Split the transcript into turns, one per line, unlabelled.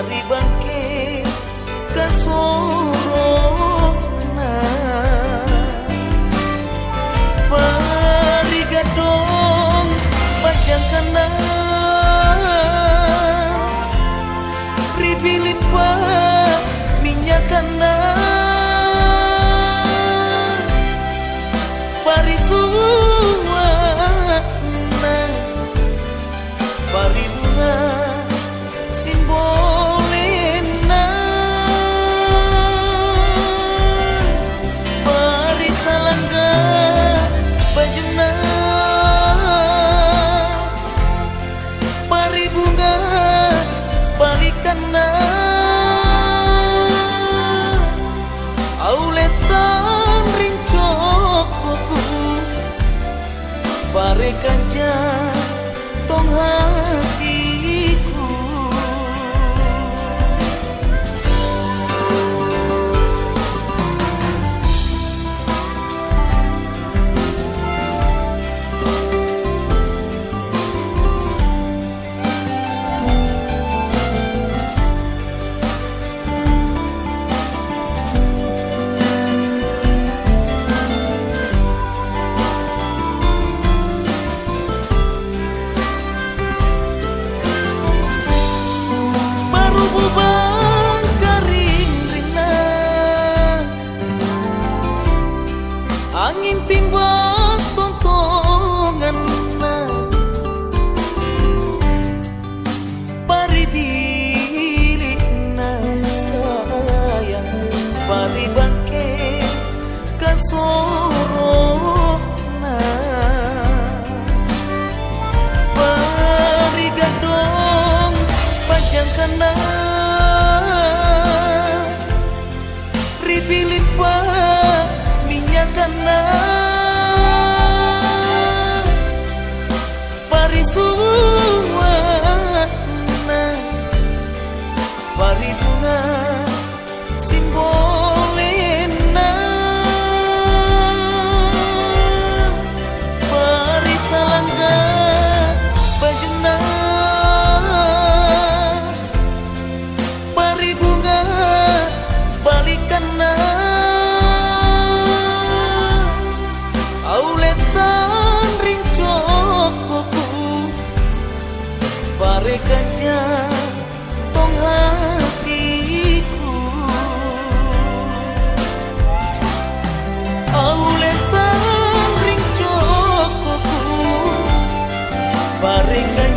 pari bangke kasorona pari gadong panjangkana ripilipa minyakana pari suwana pari bunga simbolena pari salangga bajuna pari bunga pari kana auletan rincok kuku pari kanja tong hatiku bubang kering rina angin timbang tontongan pari bilik na sayang pari bangke kasorona pari gadong panjangkana ripilipa minyakana pari suwana pari bunga simbolena pari salangga bajuna pari bunga balikana auletan rincok kuku pare kanja tong hatiku auletan rincok kuku pare kanja